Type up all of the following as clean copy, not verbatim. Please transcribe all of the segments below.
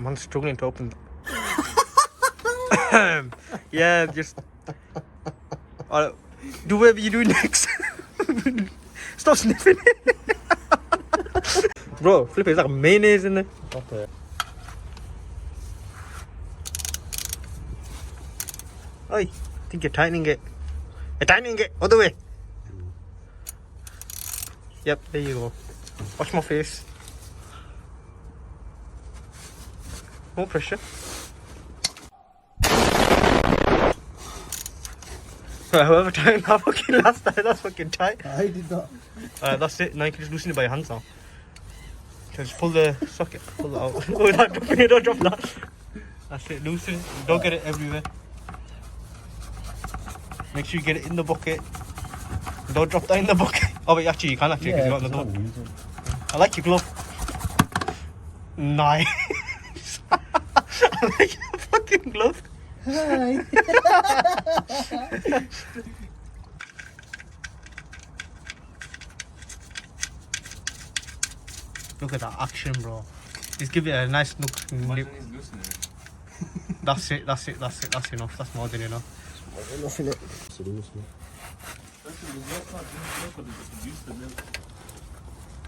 I'm struggling to open. Yeah, just do whatever you do next. Stop sniffing. Bro, flip it, it's like mayonnaise in there. Okay. Oi, I think you're tightening it. You're tightening it, other way. Yep, there you go. Watch my face. More pressure. So however tight that fucking last time, that's fucking tight. I did that. That's it. Now you can just loosen it by your hands now. So just pull the socket, pull it out. Oh, don't drop that. That's it. Loosen it. Don't get it everywhere. Make sure you get it in the bucket. Don't drop that in the bucket. Oh wait, actually you can actually because you got another one. I like your glove. Nice. I like your fucking glove. Hi. Look at that action, bro. Just give it a nice look. That's it. That's enough. That's more than enough. Enough in it.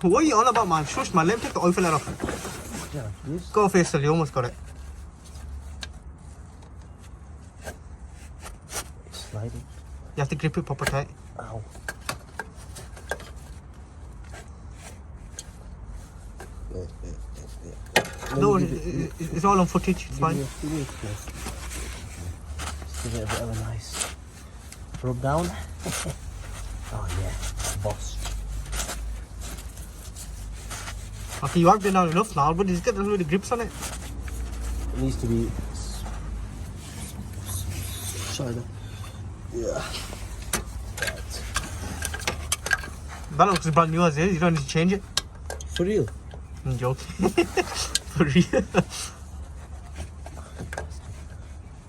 What are you on about, man? Shush, man. Let me take the oil fillet off. Yeah, this. Go, Faisal. You almost got it. Sliding. You have to grip it proper tight. Ow. No, it's all on footage. It's fine. Just give it a bit of a nice rub down. Oh yeah, boss. Okay, you have done down enough now, but just get the little grips on it. It needs to be. Sorry. Yeah. Right. That looks brand new as is. You don't need to change it. For real? I'm joking. For real.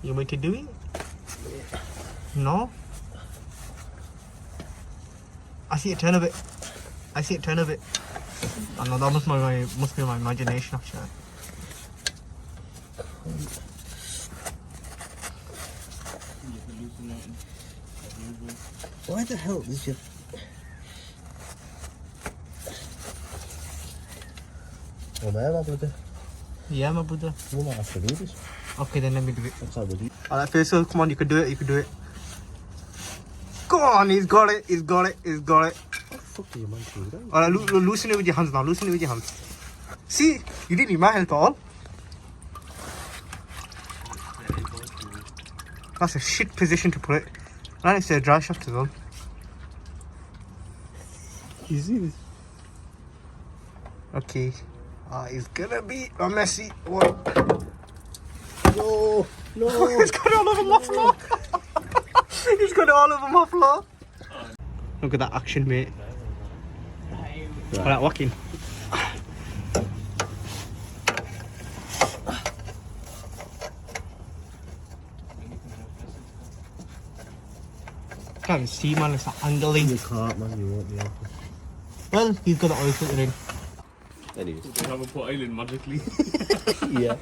You want me to do it? No? I see it turn a bit. I see it turn a bit. I know that must be my imagination actually. Why the hell is your... Oh, man, my brother. Yeah, my brother. You might have to do this. Okay, then let me do it. That's how we do it. Alright, Faisal, come on, you can do it, you can do it. Go on, he's got it, he's got it, he's got it. What the fuck do you mind to do that? Alright, loosen it with your hands now, loosen it with your hands. See, you didn't need my help at all. That's a shit position to put it. Right next to a dry shaft as well. You see this? Okay. It's gonna be a messy one. No, no. He's got it all over my floor. He's got it all over my floor. Look at that action, mate. Alright, walk in. Can't even see, man. It's like angling. You can't, man. You won't be able to. Well, he's got the oil filter in. Anyways. They haven't put oil in magically. Yeah.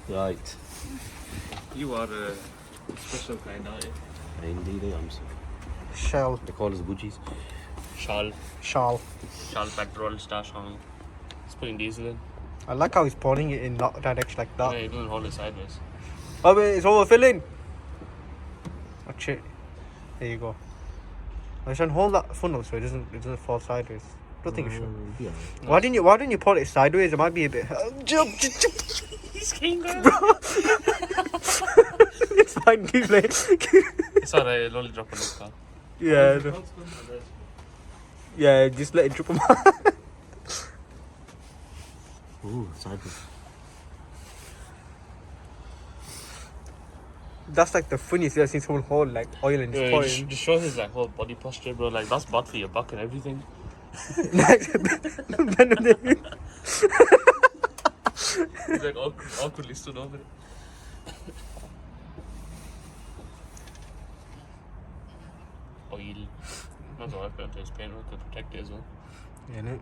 Right. You are a special kind, aren't you? Indeed, I am. Shell. They call us budgies. Shal Shall. petrol stash on. It's putting diesel in. I like how he's pouring it in that direction like that. Yeah, you don't hold it sideways. Oh wait, it's overfilling. Watch it. There you go. I should hold that funnel so it doesn't fall sideways. Don't think it should. Yeah. Why didn't you pour it sideways? It might be a bit. Jump. He's king, girl. It's fine. Keep playing. It's alright, it'll only drop on this car. Yeah. Yeah. Just let it drip. Ooh, sideways. That's like the funniest thing I've seen someone hold like oil and just pour it in. Just show his like whole body posture, bro. Like that's bad for your back and everything. He's like He's like awkwardly stood over it. Oil. That's all I've got to his paint to protect it as well. Yeah, no.